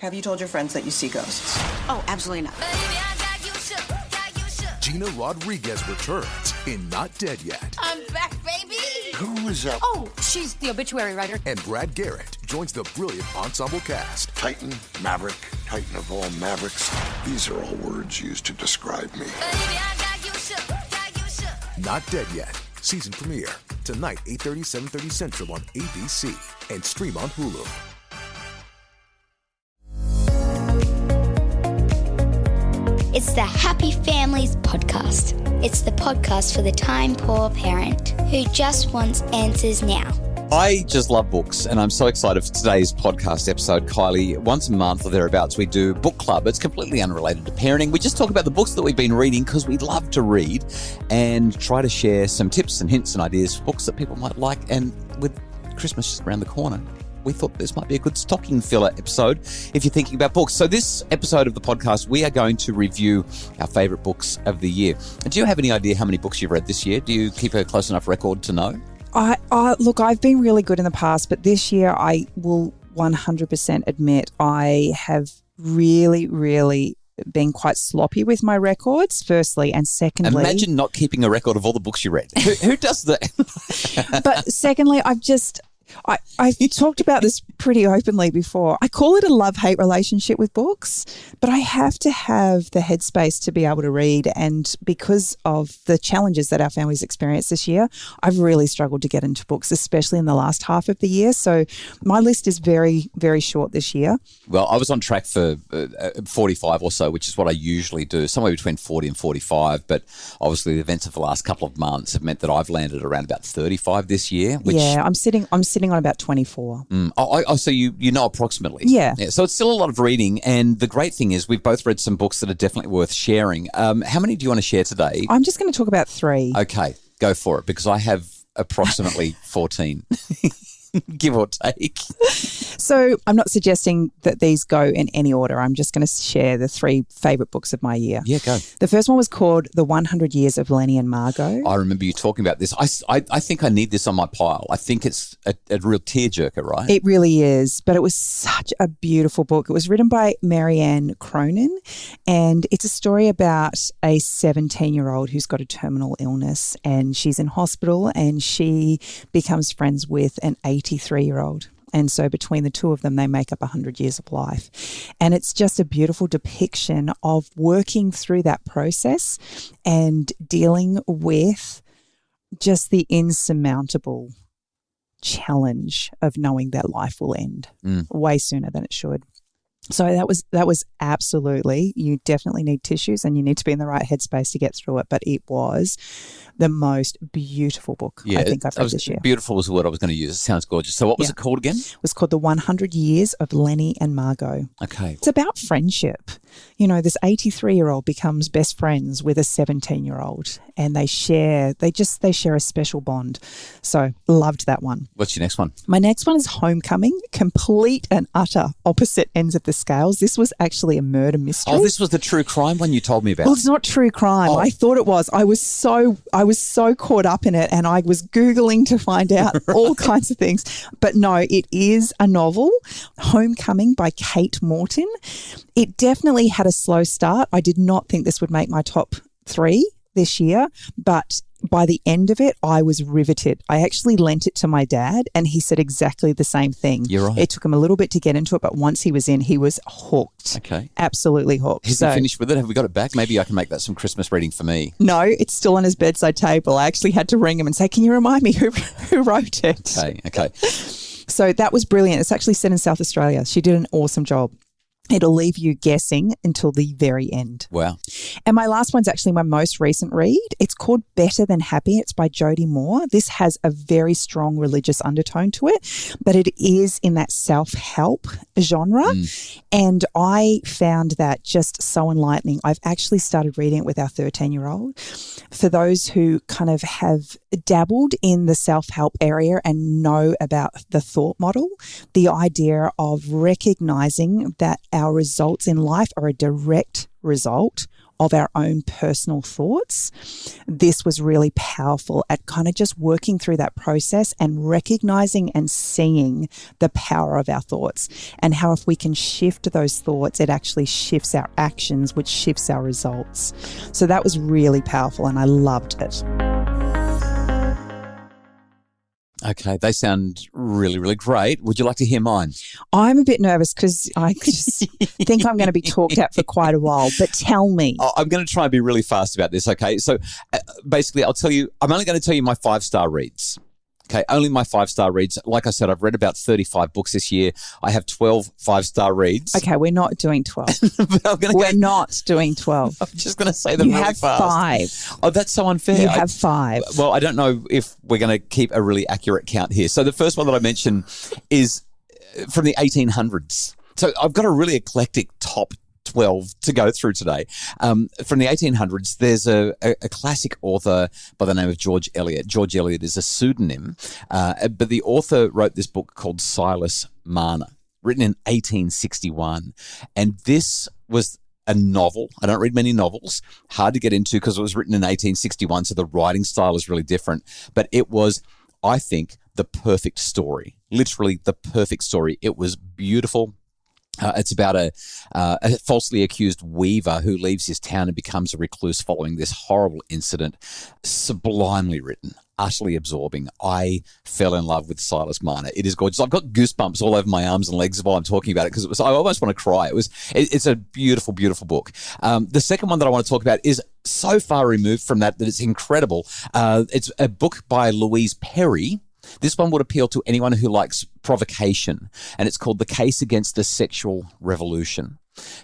Have you told your friends that you see ghosts? Oh, absolutely not. Gina Rodriguez returns in Not Dead Yet. I'm back, baby. Who is that? Oh, she's the obituary writer. And Brad Garrett joins the brilliant ensemble cast. Titan, Maverick, Titan of all Mavericks. These are all words used to describe me. Not Dead Yet. Season premiere. Tonight, 8:30, 7:30 Central on ABC. And stream on Hulu. It's the Happy Families podcast. It's the podcast for the time-poor parent who just wants answers now. I just love books, and I'm so excited for today's podcast episode, Kylie. Once a month or thereabouts, we do book club. It's completely unrelated to parenting. We just talk about the books that we've been reading because we love to read and try to share some tips and hints and ideas for books that people might like. And with Christmas just around the corner, we thought this might be a good stocking filler episode if you're thinking about books. So this episode of the podcast, we are going to review our favourite books of the year. And do you have any idea how many books you've read this year? Do you keep a close enough record to know? Look, I've been really good in the past, but this year I will 100% admit I have really, really been quite sloppy with my records, firstly, and secondly... Imagine not keeping a record of all the books you read. Who does that? But secondly, I've talked about this pretty openly before. I call it a love-hate relationship with books, but I have to have the headspace to be able to read. And because of the challenges that our family's experienced this year, I've really struggled to get into books, especially in the last half of the year. So my list is very, very short this year. Well, I was on track for 45 or so, which is what I usually do, somewhere between 40 and 45. But obviously the events of the last couple of months have meant that I've landed around about 35 this year. Which, yeah, I'm sitting on about 24. So you know approximately. Yeah. So it's still a lot of reading, and the great thing is we've both read some books that are definitely worth sharing. How many do you want to share today? I'm just going to talk about 3. Okay, go for it, because I have approximately 14. Give or take. So I'm not suggesting that these go in any order. I'm just going to share the 3 favourite books of my year. Yeah, go. The first one was called The 100 Years of Lenny and Margot. I remember you talking about this. I think I need this on my pile. I think it's a real tearjerker, right? It really is, but it was such a beautiful book. It was written by Marianne Cronin, and it's a story about a 17-year-old who's got a terminal illness, and she's in hospital, and she becomes friends with an 83-year-old. And so between the two of them, they make up 100 years of life. And it's just a beautiful depiction of working through that process and dealing with just the insurmountable challenge of knowing that life will end way sooner than it should. So that was absolutely, you definitely need tissues and you need to be in the right headspace to get through it. But it was the most beautiful book I think I've read this year. Beautiful was the word I was going to use. It sounds gorgeous. So what was it called again? It was called The 100 Years of Lenny and Margot. Okay. It's about friendship. You know, this 83-year-old becomes best friends with a 17-year-old, and they share a special bond. So loved that one. What's your next one? My next one is Homecoming, complete and utter opposite ends of the scales. This was actually a murder mystery. Oh, this was the true crime one you told me about. Well, it's not true crime. I thought it was. I was so caught up in it, and I was Googling to find out all kinds of things. But no, it is a novel, Homecoming by Kate Morton. It definitely had a slow start. I did not think this would make my top 3 this year, but by the end of it, I was riveted. I actually lent it to my dad, and he said exactly the same thing. You're right. It took him a little bit to get into it, but once he was in, he was hooked. Okay. Absolutely hooked. Has he finished with it? Have we got it back? Maybe I can make that some Christmas reading for me. No, it's still on his bedside table. I actually had to ring him and say, can you remind me who wrote it? Okay. So that was brilliant. It's actually set in South Australia. She did an awesome job. It'll leave you guessing until the very end. Wow. And my last one's actually my most recent read. It's called Better Than Happy. It's by Jodie Moore. This has a very strong religious undertone to it, but it is in that self-help genre. And I found that just so enlightening. I've actually started reading it with our 13-year-old. For those who kind of have dabbled in the self-help area and know about the thought model, the idea of recognizing that our results in life are a direct result of our own personal thoughts. This was really powerful at kind of just working through that process and recognizing and seeing the power of our thoughts, and how if we can shift those thoughts, it actually shifts our actions, which shifts our results. So that was really powerful and I loved it. Okay, they sound really, really great. Would you like to hear mine? I'm a bit nervous because I just think I'm going to be talked at for quite a while, but tell me. I'm going to try and be really fast about this, okay? So basically, I'm only going to tell you my 5-star reads. Okay, only my 5-star reads. Like I said, I've read about 35 books this year. I have 12 5-star reads. Okay, we're not doing 12. We're not doing 12. I'm just going to say them really fast. You have 5. Oh, that's so unfair. You have 5. Well, I don't know if we're going to keep a really accurate count here. So the first one that I mentioned is from the 1800s. So I've got a really eclectic top 12 to go through today. From the 1800s, there's a classic author by the name of George Eliot. George Eliot is a pseudonym, but the author wrote this book called Silas Marner, written in 1861. And this was a novel. I don't read many novels. Hard to get into because it was written in 1861, so the writing style is really different. But it was, I think, the perfect story. Literally the perfect story. It was beautiful. It's about a falsely accused weaver who leaves his town and becomes a recluse following this horrible incident. Sublimely written, utterly absorbing. I fell in love with Silas Marner. It is gorgeous. I've got goosebumps all over my arms and legs while I'm talking about it because I almost want to cry. It's a beautiful, beautiful book. The second one that I want to talk about is so far removed from that it's incredible. It's a book by Louise Perry. This one would appeal to anyone who likes provocation, and it's called The Case Against the Sexual Revolution.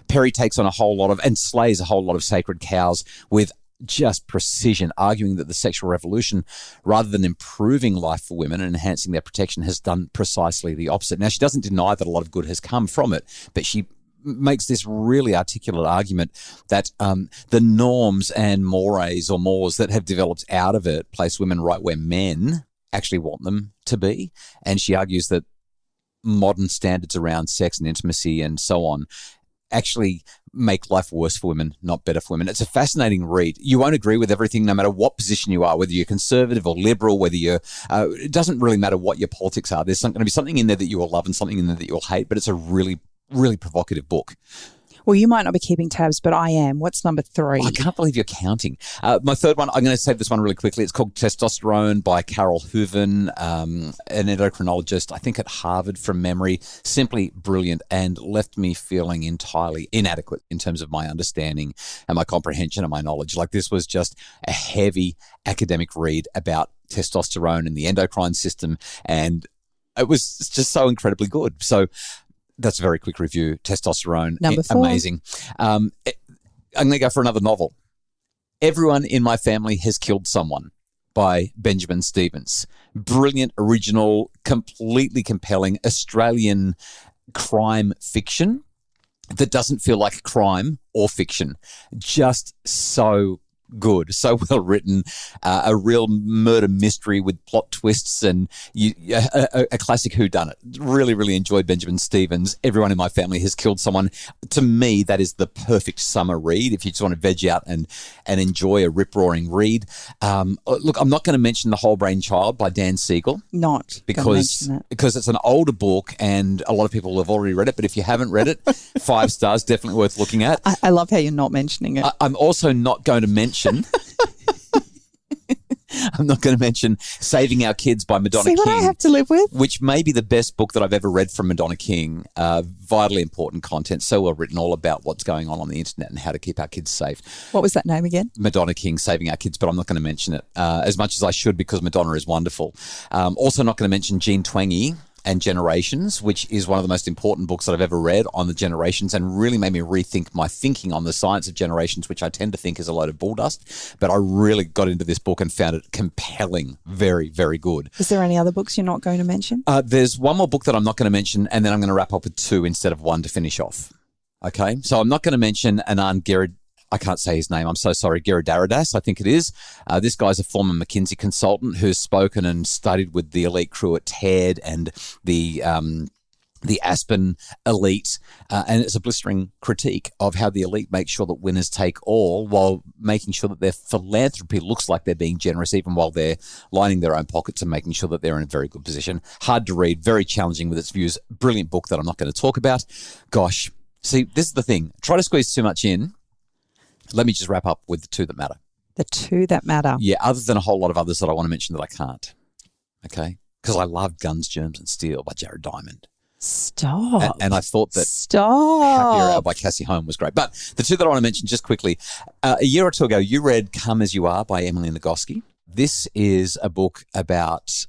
Perry takes on and slays a whole lot of sacred cows with just precision, arguing that the sexual revolution, rather than improving life for women and enhancing their protection, has done precisely the opposite. Now, she doesn't deny that a lot of good has come from it, but she makes this really articulate argument that the norms and mores that have developed out of it place women right where men actually want them to be. And she argues that modern standards around sex and intimacy and so on actually make life worse for women, not better for women. It's a fascinating read. You won't agree with everything, no matter what position you are, whether you're conservative or liberal, whether you're, it doesn't really matter what your politics are. There's going to be something in there that you will love and something in there that you'll hate, but it's a really, really provocative book. Well, you might not be keeping tabs, but I am. What's number 3? I can't believe you're counting. My third one, I'm going to save this one really quickly. It's called Testosterone by Carol Hooven, an endocrinologist, I think at Harvard from memory. Simply brilliant and left me feeling entirely inadequate in terms of my understanding and my comprehension and my knowledge. Like, this was just a heavy academic read about testosterone and the endocrine system, and it was just so incredibly good. So that's a very quick review. Testosterone, number 4. Amazing. I'm going to go for another novel. Everyone in My Family Has Killed Someone by Benjamin Stevens. Brilliant, original, completely compelling Australian crime fiction that doesn't feel like crime or fiction. Just so good, so well written, a real murder mystery with plot twists and a classic whodunit. Really, really enjoyed Benjamin Stevens. Everyone in My Family Has Killed Someone. To me, that is the perfect summer read if you just want to veg out and enjoy a rip-roaring read. Look, I'm not going to mention The Whole Brain Child by Dan Siegel. Because it's an older book and a lot of people have already read it, but if you haven't read it, 5 stars, definitely worth looking at. I love how you're not mentioning it. I'm also not going to mention Saving Our Kids by Madonna King. See what I have to live with? Which may be the best book that I've ever read from Madonna King. Vitally important content, so well written, all about what's going on the internet and how to keep our kids safe. What was that name again? Madonna King, Saving Our Kids, but I'm not going to mention it as much as I should because Madonna is wonderful. Also not going to mention Jean Twenge and Generations, which is one of the most important books that I've ever read on the generations and really made me rethink my thinking on the science of generations, which I tend to think is a load of bull dust. But I really got into this book and found it compelling. Very, very good. Is there any other books you're not going to mention? There's one more book that I'm not going to mention, and then I'm going to wrap up with 2 instead of 1 to finish off. Okay? So I'm not going to mention Anand I can't say his name. I'm so sorry. Giridharadas, I think it is. This guy's a former McKinsey consultant who's spoken and studied with the elite crew at TED and the the Aspen elite, and it's a blistering critique of how the elite make sure that winners take all while making sure that their philanthropy looks like they're being generous, even while they're lining their own pockets and making sure that they're in a very good position. Hard to read, very challenging with its views. Brilliant book that I'm not going to talk about. Gosh, see, this is the thing. Try to squeeze too much in. Let me just wrap up with the two that matter. The two that matter. Yeah, other than a whole lot of others that I want to mention that I can't. Okay? Because I love Guns, Germs and Steel by Jared Diamond. Stop. And I thought that Stop. Happier Hour by Cassie Holm was great. But the two that I want to mention just quickly, a year or two ago, you read Come As You Are by Emily Nagoski. This is a book about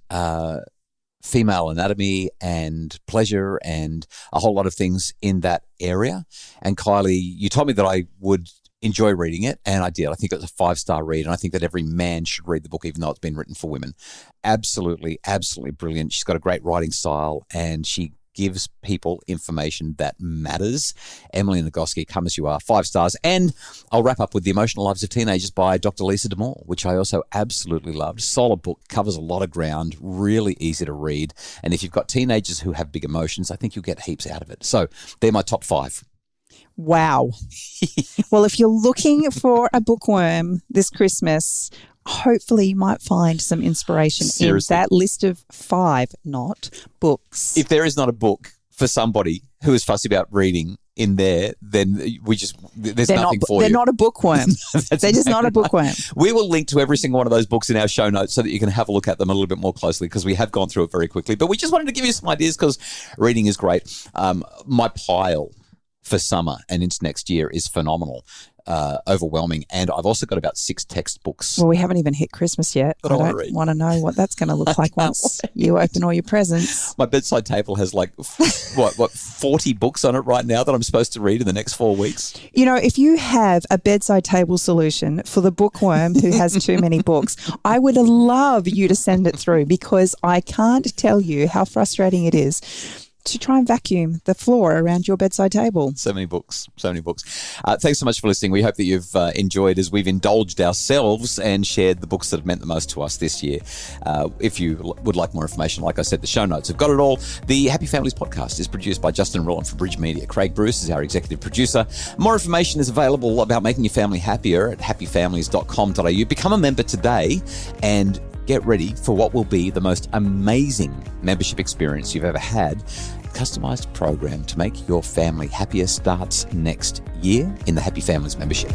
female anatomy and pleasure and a whole lot of things in that area. And Kylie, you told me that I would enjoy reading it, and I did. I think it was a 5-star read, and I think that every man should read the book, even though it's been written for women. Absolutely, absolutely brilliant. She's got a great writing style, and she gives people information that matters. Emily Nagoski, Come As You Are, 5 stars. And I'll wrap up with The Emotional Lives of Teenagers by Dr. Lisa DeMore, which I also absolutely loved. Solid book, covers a lot of ground, really easy to read. And if you've got teenagers who have big emotions, I think you'll get heaps out of it. So they're my top 5. Wow. Well, if you're looking for a bookworm this Christmas, hopefully you might find some inspiration Seriously. in that list of 5 not books. If there is not a book for somebody who is fussy about reading in there, then there's nothing for you. They're not a bookworm. They're just not a bookworm. We will link to every single one of those books in our show notes so that you can have a look at them a little bit more closely, because we have gone through it very quickly. But we just wanted to give you some ideas because reading is great. My pile for summer and into next year is phenomenal. Overwhelming. And I've also got about 6 textbooks. Well, we haven't even hit Christmas yet. That I I wanna don't read. want to know what that's going to look like once you open all your presents. My bedside table has like, 40 books on it right now that I'm supposed to read in the next 4 weeks. You know, if you have a bedside table solution for the bookworm who has too many books, I would love you to send it through, because I can't tell you how frustrating it is to try and vacuum the floor around your bedside table. So many books. Thanks so much for listening. We hope that you've enjoyed as we've indulged ourselves and shared the books that have meant the most to us this year. If you would like more information, like I said, the show notes have got it all. The Happy Families podcast is produced by Justin Rowland for Bridge Media. Craig Bruce is our executive producer. More information is available about making your family happier at happyfamilies.com.au. Become a member today and get ready for what will be the most amazing membership experience you've ever had. Customized program to make your family happier starts next year in the Happy Families membership.